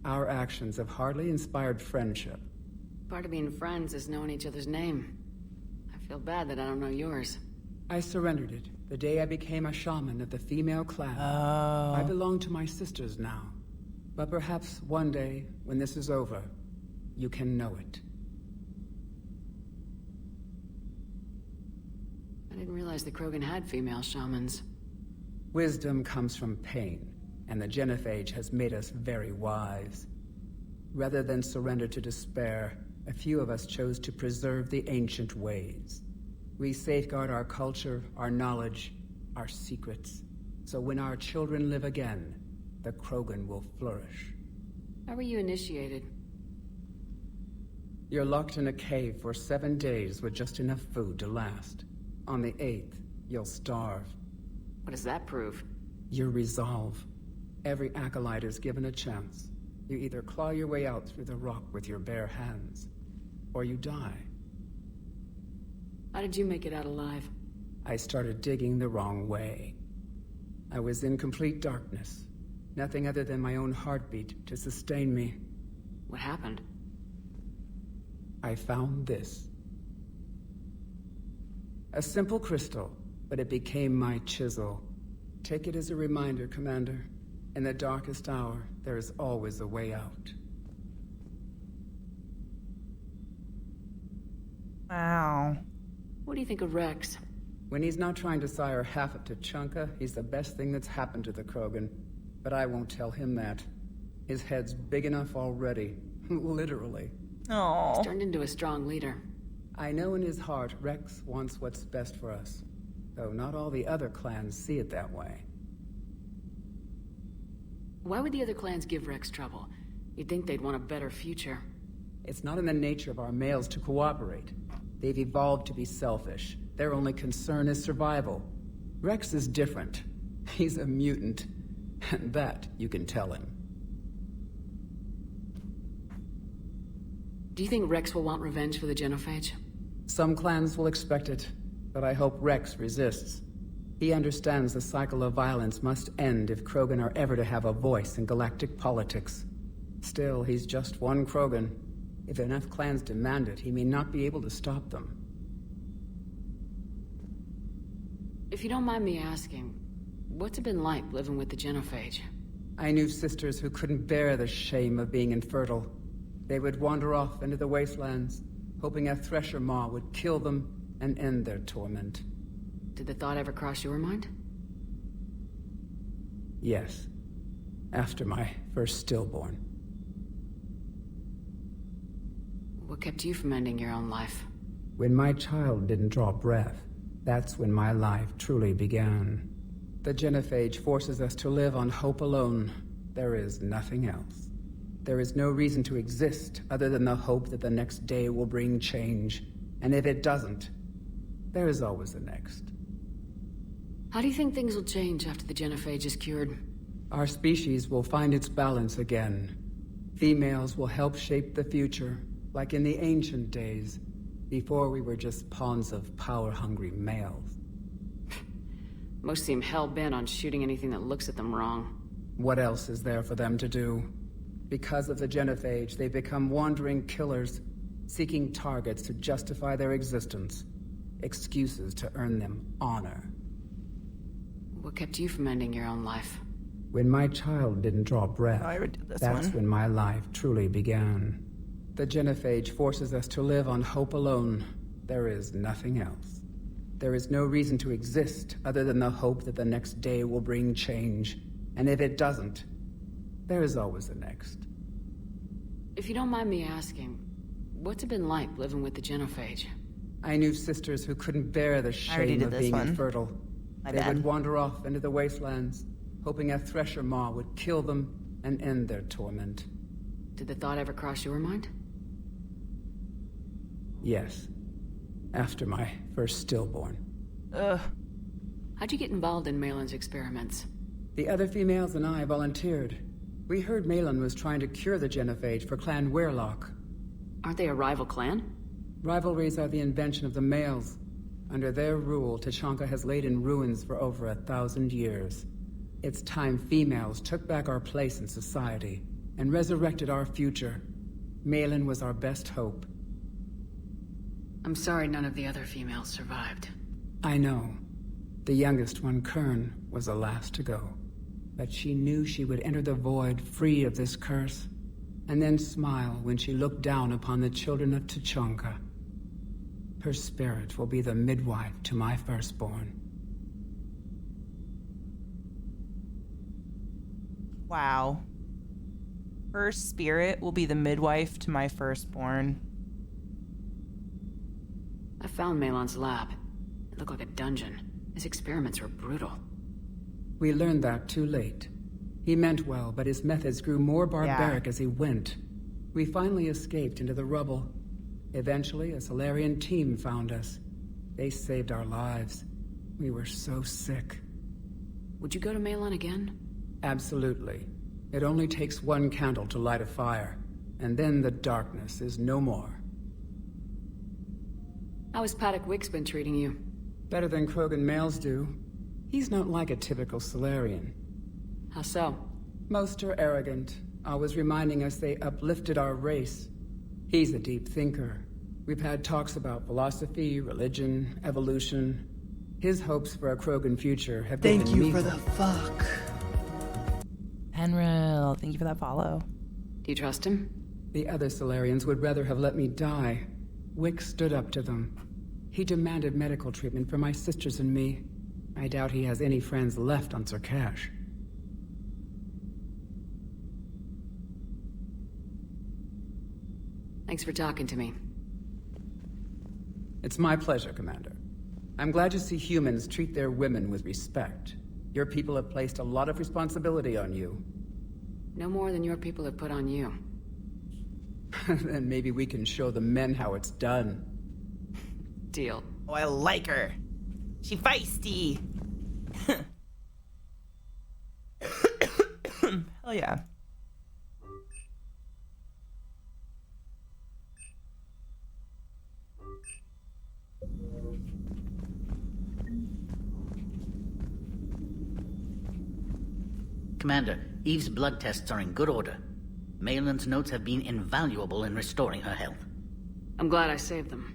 Our actions have hardly inspired friendship. Part of being friends is knowing each other's name. I feel bad that I don't know yours. I surrendered it the day I became a shaman of the female clan. Oh. I belong to my sisters now. But perhaps one day, when this is over, you can know it. I didn't realize the Krogan had female shamans. Wisdom comes from pain, and the genophage has made us very wise. Rather than surrender to despair, a few of us chose to preserve the ancient ways. We safeguard our culture, our knowledge, our secrets. So when our children live again, the Krogan will flourish. How were you initiated? You're locked in a cave for 7 days with just enough food to last. On the 8th, you'll starve. What does that prove? Your resolve. Every acolyte is given a chance. You either claw your way out through the rock with your bare hands, or you die. How did you make it out alive? I started digging the wrong way. I was in complete darkness. Nothing other than my own heartbeat to sustain me. What happened? I found this. A simple crystal, but it became my chisel. Take it as a reminder, Commander. In the darkest hour, there is always a way out. Wow. What do you think of Rex? When he's not trying to sire half of Tuchanka, he's the best thing that's happened to the Krogan. But I won't tell him that. His head's big enough already. Literally. Oh. He's turned into a strong leader. I know in his heart Rex wants what's best for us. Though not all the other clans see it that way. Why would the other clans give Rex trouble? You'd think they'd want a better future. It's not in the nature of our males to cooperate. They've evolved to be selfish. Their only concern is survival. Rex is different. He's a mutant. And that you can tell him. Do you think Rex will want revenge for the genophage? Some clans will expect it, but I hope Rex resists. He understands the cycle of violence must end if Krogan are ever to have a voice in galactic politics. Still, he's just one Krogan. If enough clans demand it, he may not be able to stop them. If you don't mind me asking, what's it been like living with the genophage? I knew sisters who couldn't bear the shame of being infertile. They would wander off into the wastelands, hoping a thresher maw would kill them and end their torment. Did the thought ever cross your mind? Yes. After my first stillborn. What kept you from ending your own life? When my child didn't draw breath, that's when my life truly began. The genophage forces us to live on hope alone. There is nothing else. There is no reason to exist other than the hope that the next day will bring change. And if it doesn't, there is always the next. How do you think things will change after the genophage is cured? Our species will find its balance again. Females will help shape the future, like in the ancient days, before we were just pawns of power-hungry males. Most seem hell-bent on shooting anything that looks at them wrong. What else is there for them to do? Because of the genophage, they become wandering killers, seeking targets to justify their existence. Excuses to earn them honor. What kept you from ending your own life? When my child didn't draw breath, I already did this that's one. when my life truly began. The genophage forces us to live on hope alone. There is nothing else. There is no reason to exist other than the hope that the next day will bring change. And if it doesn't, there is always the next. If you don't mind me asking, what's it been like living with the genophage? I knew sisters who couldn't bear the already shame did of this being one. infertile. My They bad. would wander off into the wastelands, hoping a thresher maw would kill them and end their torment. Did the thought ever cross your mind? Yes. After my first stillborn. Ugh. How'd you get involved in Malin's experiments? The other females and I volunteered. We heard Malin was trying to cure the genophage for Clan Werelock. Aren't they a rival clan? Rivalries are the invention of the males. Under their rule, Tuchanka has laid in ruins for over 1,000 years. It's time females took back our place in society, and resurrected our future. Malin was our best hope. I'm sorry none of the other females survived. I know. The youngest one, Kern, was the last to go. But she knew she would enter the void free of this curse, and then smile when she looked down upon the children of Tuchanka. Her spirit will be the midwife to my firstborn. Wow. Her spirit will be the midwife to my firstborn. I found Malon's lab. It looked like a dungeon. His experiments were brutal. We learned that too late. He meant well, but his methods grew more barbaric as he went. We finally escaped into the rubble. Eventually, a Solarian team found us. They saved our lives. We were so sick. Would you go to Malon again? Absolutely. It only takes one candle to light a fire, and then the darkness is no more. How has Paddock Wick's been treating you? Better than Krogan males do. He's not like a typical Solarian. How so? Most are arrogant, always reminding us they uplifted our race. He's a deep thinker. We've had talks about philosophy, religion, evolution. His hopes for a Krogan future have been Thank you for the fuck. Henril, thank you for that follow. Do you trust him? The other Solarians would rather have let me die. Wick stood up to them. He demanded medical treatment for my sisters and me. I doubt he has any friends left on Sarkash. Thanks for talking to me. It's my pleasure, Commander. I'm glad to see humans treat their women with respect. Your people have placed a lot of responsibility on you. No more than your people have put on you. Then maybe we can show the men how it's done. Deal. Oh, I like her. She feisty. Hell yeah. Commander, Eve's blood tests are in good order. Malin's notes have been invaluable in restoring her health. I'm glad I saved them.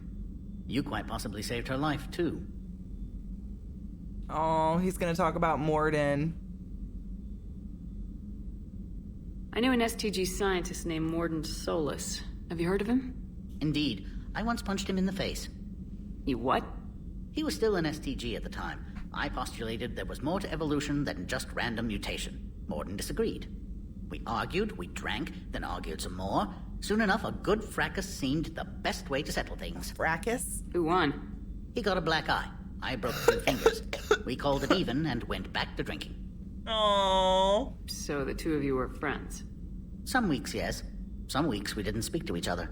You quite possibly saved her life, too. Oh, he's gonna talk about Morden. I knew an STG scientist named Morden Solus. Have you heard of him? Indeed. I once punched him in the face. You what? He was still an STG at the time. I postulated there was more to evolution than just random mutation. Morden disagreed. We argued, we drank, then argued some more. Soon enough, a good fracas seemed the best way to settle things. Fracas? Who won? He got a black eye. I broke 2 fingers. We called it even and went back to drinking. Oh. So the two of you were friends? Some weeks, yes. Some weeks we didn't speak to each other.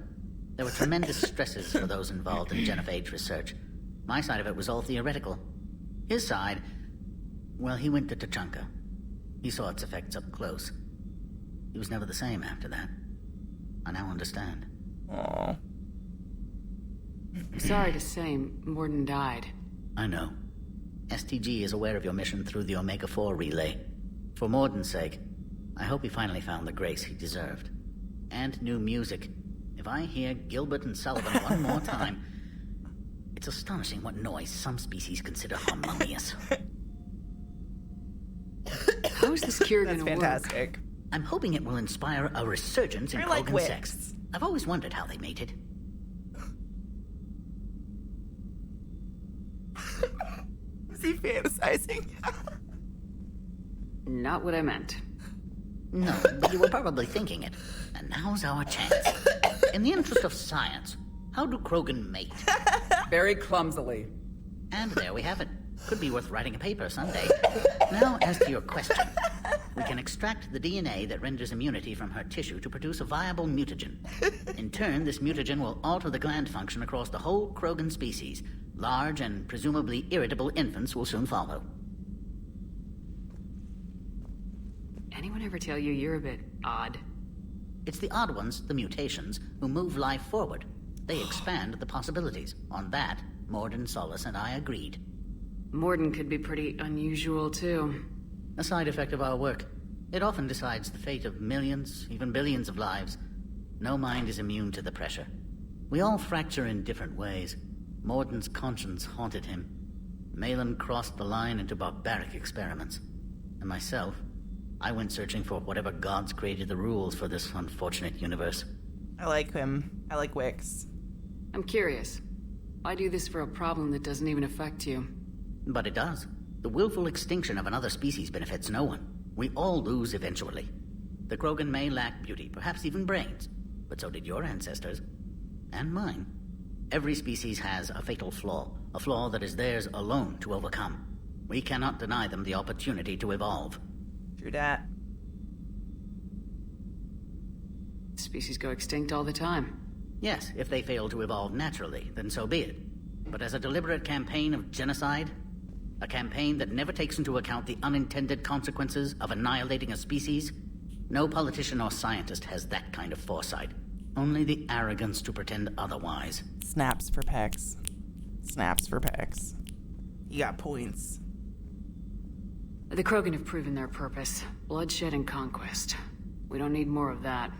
There were tremendous stresses for those involved in genophage research. My side of it was all theoretical. His side, well, he went to Tuchanka. He saw its effects up close. He was never the same after that. I now understand. Oh. Sorry to say, Morden died. I know. STG is aware of your mission through the Omega-4 relay. For Morden's sake, I hope he finally found the grace he deserved. And new music. If I hear Gilbert and Sullivan one more time, it's astonishing what noise some species consider harmonious. How is this cure That's gonna fantastic. I'm hoping it will inspire a resurgence in I like Krogan Wix. sex. I've always wondered how they mated. Is he fantasizing? work? Not what I meant. No, but you were probably thinking it. And now's our chance. In the interest of science, how do Krogan mate? Very clumsily. And there we have it. Could be worth writing a paper someday. Now, as to your question. We can extract the DNA that renders immunity from her tissue to produce a viable mutagen. In turn, this mutagen will alter the gland function across the whole Krogan species. Large and presumably irritable infants will soon follow. Anyone ever tell you you're a bit odd? It's the odd ones, the mutations, who move life forward. They expand the possibilities. On that, Morden, Solus, and I agreed. Morden could be pretty unusual, too. A side effect of our work. It often decides the fate of millions, even billions of lives. No mind is immune to the pressure. We all fracture in different ways. Morden's conscience haunted him. Malin crossed the line into barbaric experiments. And myself, I went searching for whatever gods created the rules for this unfortunate universe. I like him. I like Wix. I'm curious. Why do this for a problem that doesn't even affect you? But it does. The willful extinction of another species benefits no one. We all lose eventually. The Krogan may lack beauty, perhaps even brains, but so did your ancestors. And mine. Every species has a fatal flaw, a flaw that is theirs alone to overcome. We cannot deny them the opportunity to evolve. True dat. Species go extinct all the time. Yes, if they fail to evolve naturally, then so be it. But as a deliberate campaign of genocide, a campaign that never takes into account the unintended consequences of annihilating a species, no politician or scientist has that kind of foresight. Only the arrogance to pretend otherwise. Snaps for pecs. Snaps for pecs. You got points. The Krogan have proven their purpose. Bloodshed and conquest. We don't need more of that.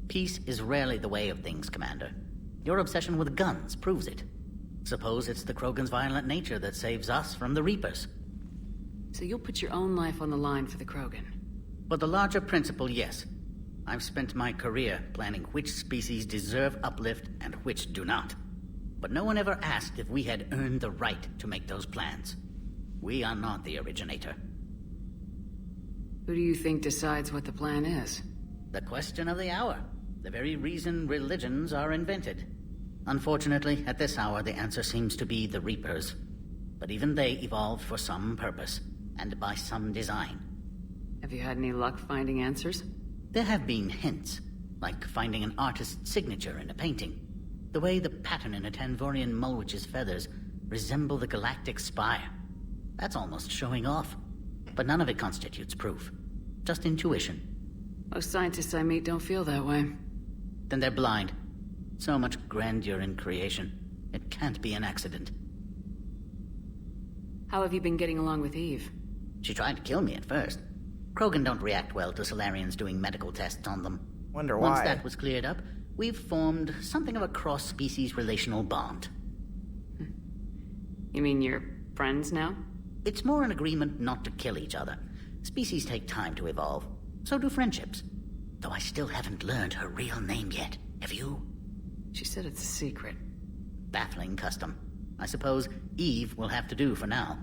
Peace is rarely the way of things, Commander. Your obsession with guns proves it. Suppose it's the Krogan's violent nature that saves us from the Reapers. So you'll put your own life on the line for the Krogan? For the larger principle, yes. I've spent my career planning which species deserve uplift and which do not. But no one ever asked if we had earned the right to make those plans. We are not the originator. Who do you think decides what the plan is? The question of the hour. The very reason religions are invented. Unfortunately, at this hour, the answer seems to be the Reapers. But even they evolved for some purpose, and by some design. Have you had any luck finding answers? There have been hints, like finding an artist's signature in a painting. The way the pattern in a Tanvorian Mulwich's feathers resemble the galactic spire. That's almost showing off. But none of it constitutes proof. Just intuition. Most scientists I meet don't feel that way. Then they're blind. So much grandeur in creation. It can't be an accident. How have you been getting along with Eve? She tried to kill me at first. Krogan don't react well to Solarians doing medical tests on them. Wonder why. Once that was cleared up, we've formed something of a cross-species relational bond. You mean you're friends now? It's more an agreement not to kill each other. Species take time to evolve. So do friendships. Though I still haven't learned her real name yet. Have you? She said it's a secret. Baffling custom. I suppose Eve will have to do for now.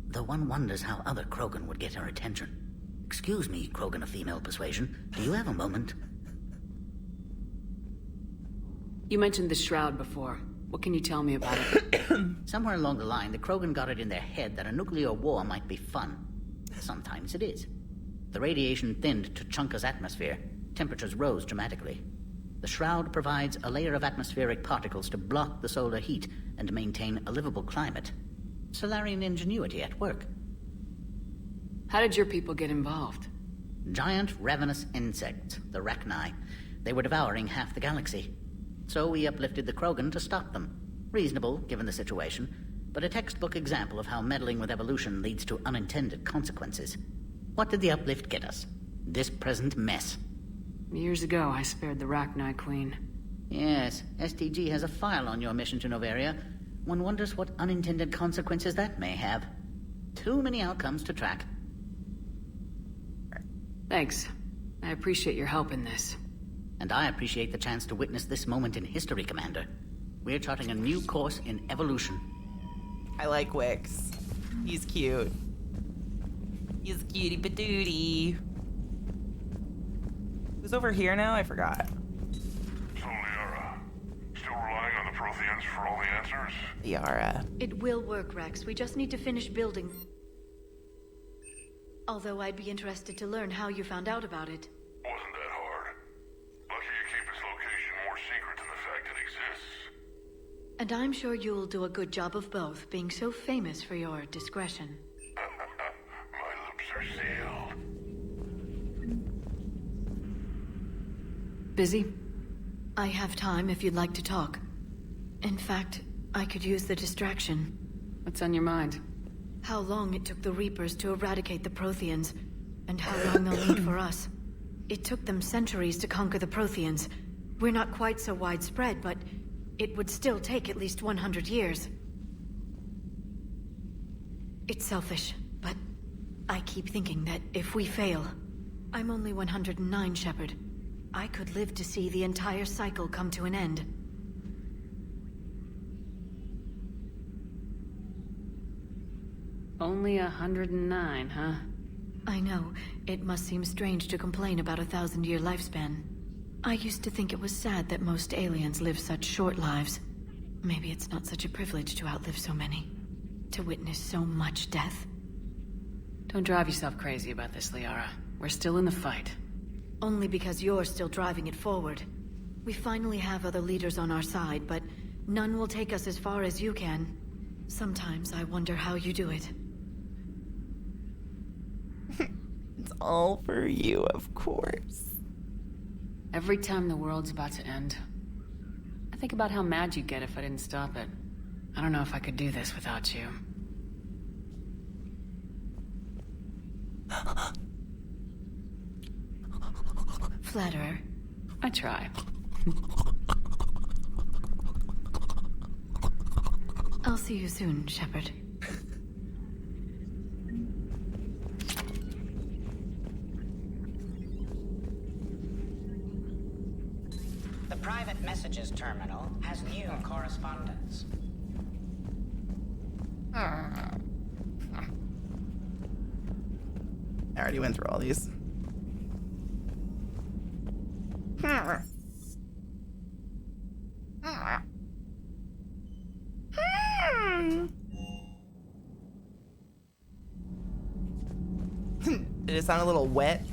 Though one wonders how other Krogan would get her attention. Excuse me, Krogan of female persuasion. Do you have a moment? You mentioned the Shroud before. What can you tell me about it? Somewhere along the line, the Krogan got it in their head that a nuclear war might be fun. Sometimes it is. The radiation thinned to Chunka's atmosphere. Temperatures rose dramatically. The Shroud provides a layer of atmospheric particles to block the solar heat and maintain a livable climate. Solarian ingenuity at work. How did your people get involved? Giant ravenous insects, the Rachni. They were devouring half the galaxy. So we uplifted the Krogan to stop them. Reasonable, given the situation, but a textbook example of how meddling with evolution leads to unintended consequences. What did the uplift get us? This present mess. Years ago, I spared the Rachni Queen. Yes, STG has a file on your mission to Noveria. One wonders what unintended consequences that may have. Too many outcomes to track. Thanks. I appreciate your help in this. And I appreciate the chance to witness this moment in history, Commander. We're charting a new course in evolution. I like Wix. He's cute. He's cutie patootie. Who's over here now? I forgot. So, Liara, still relying on the Protheans for all the answers? Yara. It will work, Rex. We just need to finish building. Although I'd be interested to learn how you found out about it. Wasn't that hard. Lucky you keep its location more secret than the fact it exists. And I'm sure you'll do a good job of both, being so famous for your discretion. My lips are sealed. Busy? I have time if you'd like to talk. In fact, I could use the distraction. What's on your mind? How long it took the Reapers to eradicate the Protheans, and how long they'll need for us. It took them centuries to conquer the Protheans. We're not quite so widespread, but it would still take at least 100 years. It's selfish, but I keep thinking that if we fail... I'm only 109, Shepard. I could live to see the entire cycle come to an end. Only 109, huh? I know. It must seem strange to complain about a 1,000-year lifespan. I used to think it was sad that most aliens live such short lives. Maybe it's not such a privilege to outlive so many. To witness so much death. Don't drive yourself crazy about this, Liara. We're still in the fight. Only because you're still driving it forward. We finally have other leaders on our side, but none will take us as far as you can. Sometimes I wonder how you do it. It's all for you, of course. Every time the world's about to end, I think about how mad you'd get if I didn't stop it. I don't know if I could do this without you. Flatterer. I try. I'll see you soon, Shepard. The private messages terminal has new correspondence. I already went through all these. Did it sound a little wet?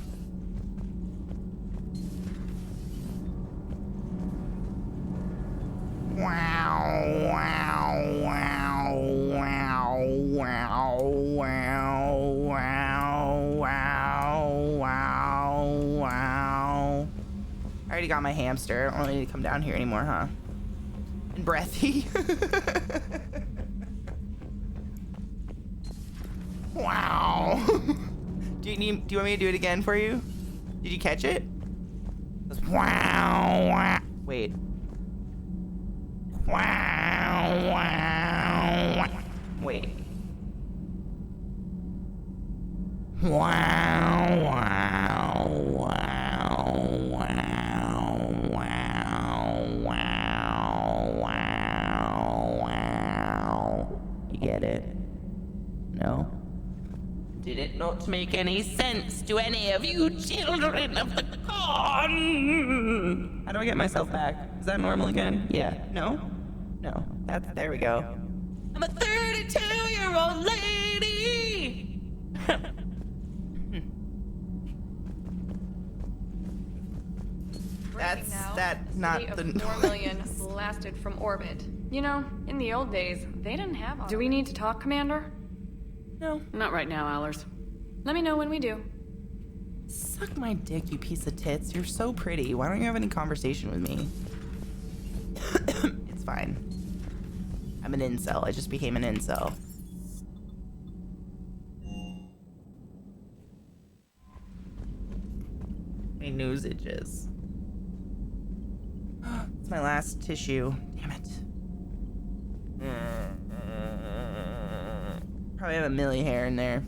Wow, wow, wow, wow, wow, wow, wow, wow, wow, wow. I already got my hamster. I don't really need to come down here anymore, huh? And breathy. Wow. Do you want me to do it again for you? Did you catch it? It was wow, wow. Wait. Wow, wow, wow. Wait. Wow, wow, wow, wow, wow, wow, wow, wow. You get it? No? Did it not make any sense to any of you children of the corn? How do I get myself back? Is that normal again? Yeah. No? No. There we go. I'm a 32-year-old lady! That's not the 4 million blasted from orbit. You know, in the old days, they didn't have all. Do we need to talk, Commander? No. Not right now, Allers. Let me know when we do. Suck my dick, you piece of tits. You're so pretty. Why don't you have any conversation with me? It's fine. I'm an incel. I just became an incel. My nose itches. It's my last tissue. Damn it. Probably have a milli hair in there.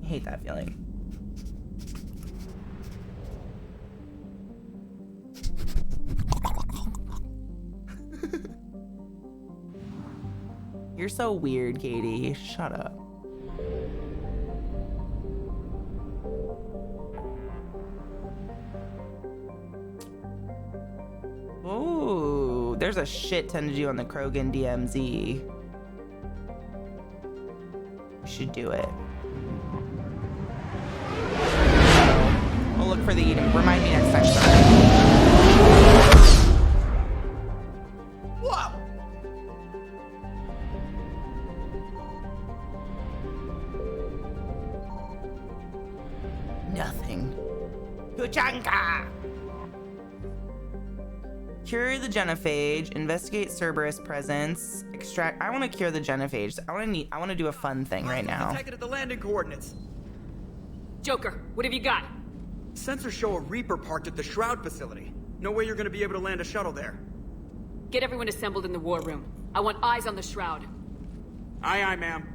I hate that feeling. You're so weird, Katie. Shut up. Ooh, there's a shit ton to do on the Krogan DMZ. We should do it. We'll look for the Eden. Remind me next time. Whoa! Nothing. Tuchanka! Cure the genophage, investigate Cerberus presence, extract. I want to cure the genophage. I want to do a fun thing right now. Detected at the landing coordinates. Joker, what have you got? Sensors show a Reaper parked at the Shroud facility. No way you're gonna be able to land a shuttle there. Get everyone assembled in the war room. I want eyes on the Shroud. Aye, aye, ma'am.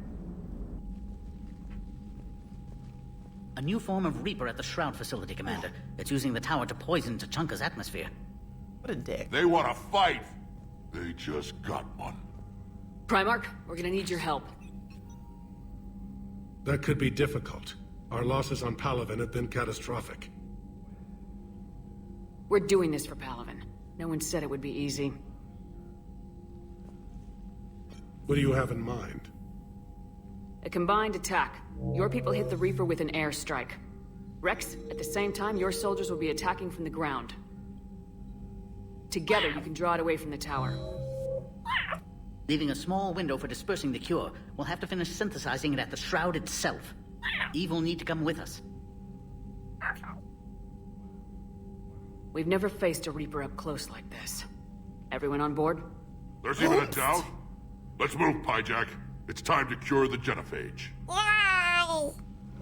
A new form of Reaper at the Shroud facility, Commander. It's using the tower to poison Tachanka's atmosphere. What a dick. They want to fight. They just got one. Primarch, we're gonna need your help. That could be difficult. Our losses on Palaven have been catastrophic. We're doing this for Palaven. No one said it would be easy. What do you have in mind? A combined attack. Your people hit the Reaper with an airstrike. Rex, at the same time, your soldiers will be attacking from the ground. Together, you can draw it away from the tower. Leaving a small window for dispersing the cure. We'll have to finish synthesizing it at the Shroud itself. Eve will need to come with us. We've never faced a Reaper up close like this. Everyone on board? There's even a doubt? Let's move, Pyjack. It's time to cure the genophage. Wow!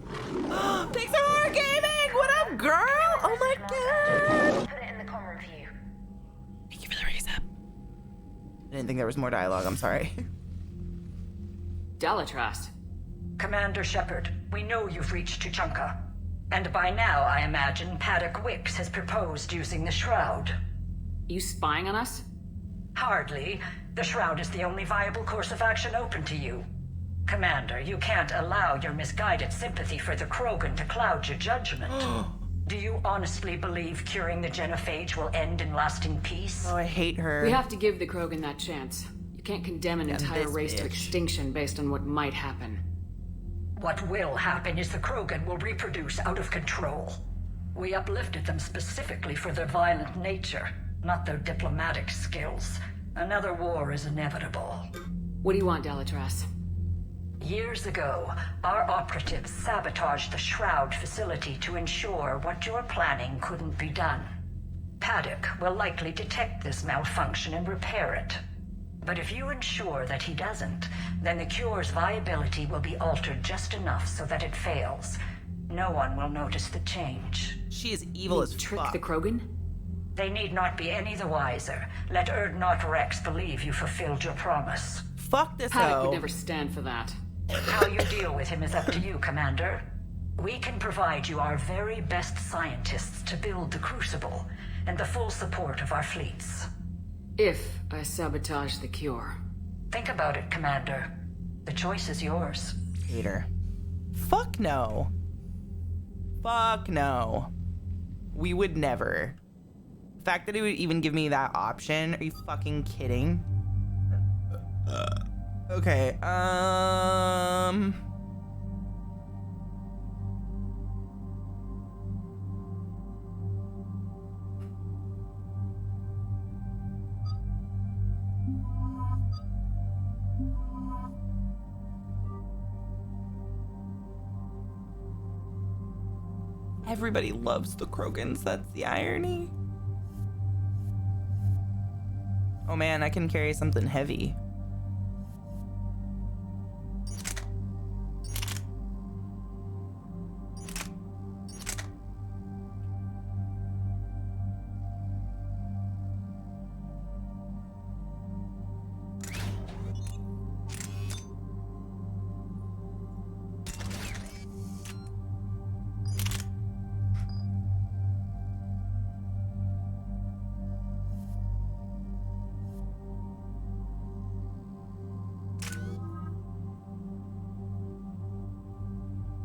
Pixar Gaming! What up, girl? Oh my god! Put it in the common view. Thank you for the raise up. I didn't think there was more dialogue, I'm sorry. Dalatrast. Commander Shepard, we know you've reached Tuchanka. And by now, I imagine Paddock Wicks has proposed using the Shroud. You spying on us? Hardly. The Shroud is the only viable course of action open to you. Commander, you can't allow your misguided sympathy for the Krogan to cloud your judgment. Do you honestly believe curing the genophage will end in lasting peace? Oh, I hate her. We have to give the Krogan that chance. You can't condemn an entire race to extinction based on what might happen. What will happen is the Krogan will reproduce out of control. We uplifted them specifically for their violent nature, not their diplomatic skills. Another war is inevitable. What do you want, Dalatras? Years ago, our operatives sabotaged the Shroud facility to ensure what you're planning couldn't be done. Paddock will likely detect this malfunction and repair it. But if you ensure that he doesn't, then the cure's viability will be altered just enough so that it fails. No one will notice the change. She is evil as trick fuck. The Krogan? They need not be any the wiser. Let Erdnot Rex believe you fulfilled your promise. Fuck this Paddock would never stand for that. How you deal with him is up to you, Commander. We can provide you our very best scientists to build the Crucible, and the full support of our fleets. If I sabotage the cure. Think about it, Commander. The choice is yours. Hater. Fuck no. Fuck no. We would never. The fact that he would even give me that option, are you fucking kidding? Okay, everybody loves the Krogans, that's the irony. Oh man, I can carry something heavy.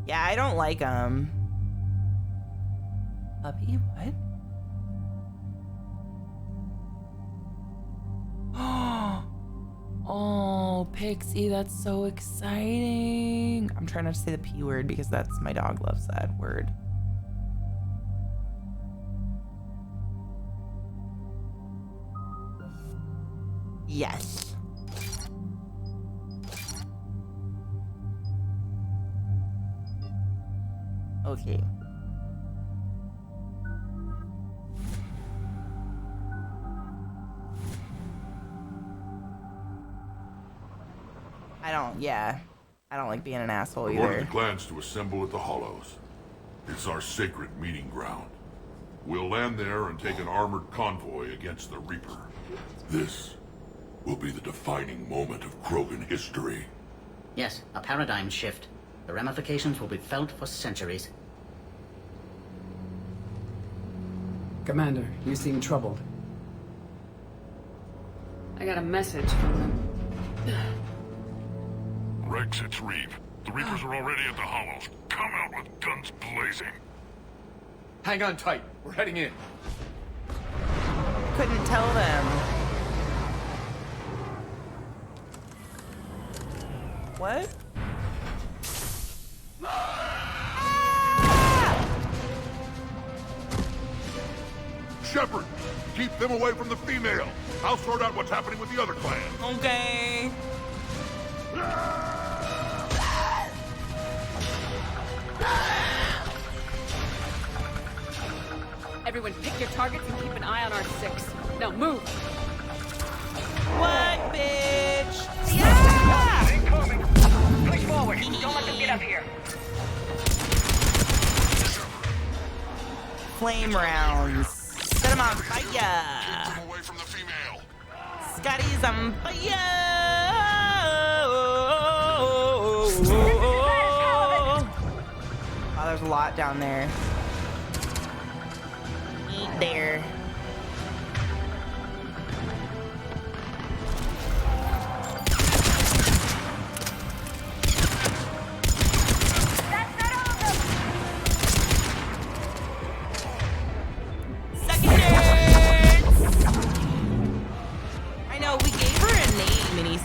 Yeah, I don't like them. Puppy, what? Oh, Pixie, that's so exciting. I'm trying not to say the P word because that's my dog loves that word. Yes. Okay. I don't like being an asshole I ordered either. the clans to assemble at the Hollows. It's our sacred meeting ground. We'll land there and take an armored convoy against the Reaper. This will be the defining moment of Krogan history. Yes, a paradigm shift. The ramifications will be felt for centuries. Commander, you seem troubled. I got a message from them. Rex, it's Reeve. The Reapers are already at the Hollows. Come out with guns blazing. Hang on tight. We're heading in. Couldn't tell them. What? Shepard, keep them away from the female. I'll sort out what's happening with the other clans. Okay. Everyone pick your targets and keep an eye on our 6. Now move! What, bitch? Yeah! Incoming! Push forward. Don't let them get up here. Flame rounds. Set him on fire. Keep them away from the female. Scotty's on fire. Oh, there's a lot down there. Eat there.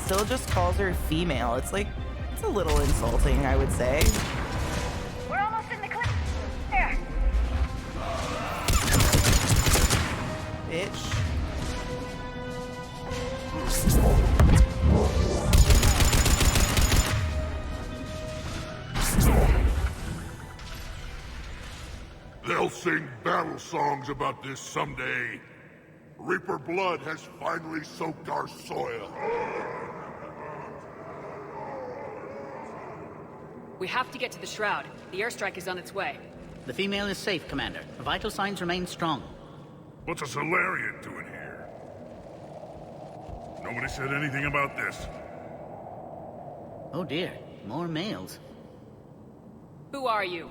Still just calls her female. It's like, it's a little insulting, I would say. We're almost in the clear. There. Bitch. They'll sing battle songs about this someday. Reaper blood has finally soaked our soil. We have to get to the Shroud. The airstrike is on its way. The female is safe, Commander. The vital signs remain strong. What's a Solarian doing here? Nobody said anything about this. Oh dear, more males. Who are you?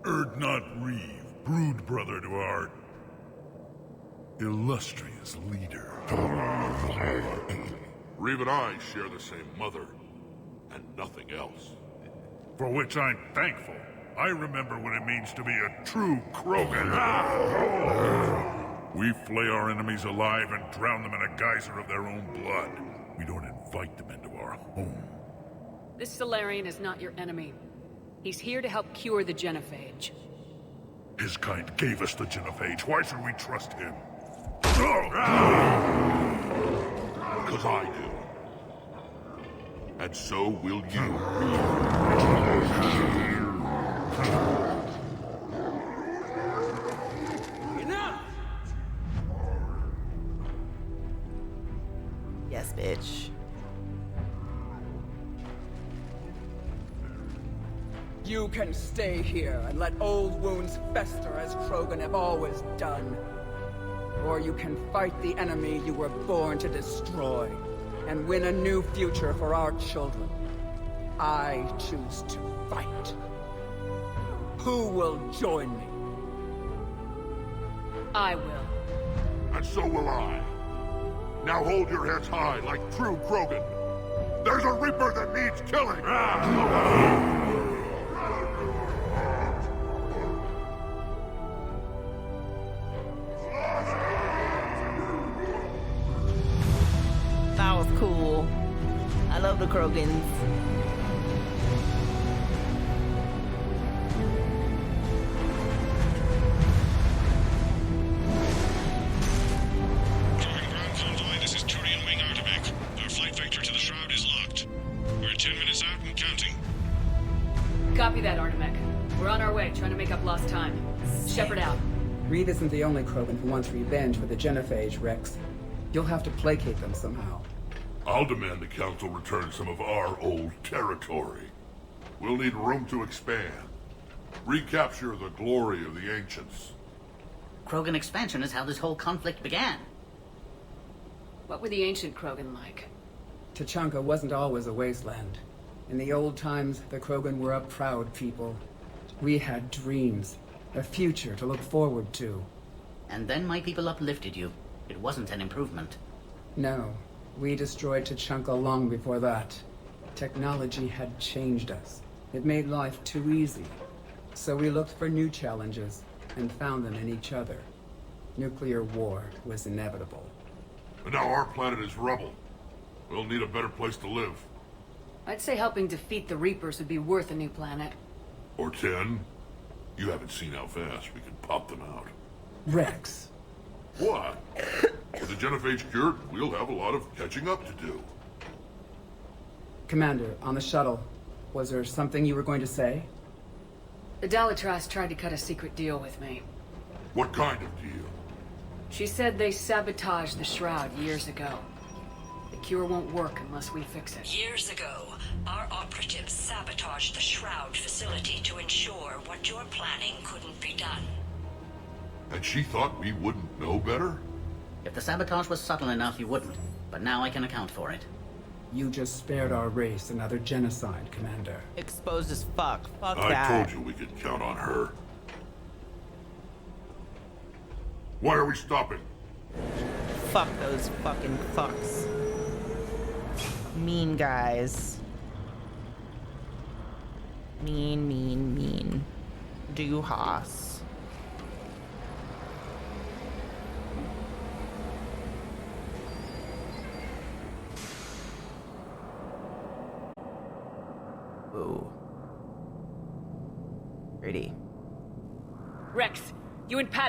Erdnot Reeve, brood brother to our illustrious leader. Reeve and I share the same mother, and nothing else. For which I'm thankful. I remember what it means to be a true Krogan. We flay our enemies alive and drown them in a geyser of their own blood. We don't invite them into our home. This Solarian is not your enemy. He's here to help cure the genophage. His kind gave us the genophage. Why should we trust him? Because I do. And so will you. Enough! Yes, bitch. You can stay here and let old wounds fester as Krogan have always done. Or you can fight the enemy you were born to destroy and win a new future for our children. I choose to fight. Who will join me? I will. And so will I. Now hold your heads high like true Krogan. There's a Reaper that needs killing! That was cool. I love the Krogans. This is Turian Wing Artebec. Our flight vector to the Shroud is locked. We're 10 minutes out and counting. Copy that, Artemek. We're on our way, trying to make up lost time. Shepard out. Reeve isn't the only Krogan who wants revenge for the genophage, Rex. You'll have to placate them somehow. I'll demand the Council return some of our old territory. We'll need room to expand. Recapture the glory of the Ancients. Krogan expansion is how this whole conflict began. What were the ancient Krogan like? Tuchanka wasn't always a wasteland. In the old times, the Krogan were a proud people. We had dreams, a future to look forward to. And then my people uplifted you. It wasn't an improvement. No, we destroyed Tuchanka long before that. Technology had changed us. It made life too easy. So we looked for new challenges, and found them in each other. Nuclear war was inevitable. And now our planet is rubble. We'll need a better place to live. I'd say helping defeat the Reapers would be worth a new planet. Or 10. You haven't seen how fast we can pop them out. Rex. What? With the genophage cured, we'll have a lot of catching up to do. Commander, on the shuttle, was there something you were going to say? The Dalitras tried to cut a secret deal with me. What kind of deal? She said they sabotaged the Shroud years ago. The cure won't work unless we fix it. Years ago, our operatives sabotaged the Shroud facility to ensure what you're planning couldn't be done. And she thought we wouldn't know better? If the sabotage was subtle enough, you wouldn't. But now I can account for it. You just spared our race another genocide, Commander. Exposed as fuck. Fuck I that. told you we could count on her. Why are we stopping? Fuck those fucking fucks. Mean guys. Mean, mean, mean. Do Haas. Ooh. Pretty. Rex, you and Pat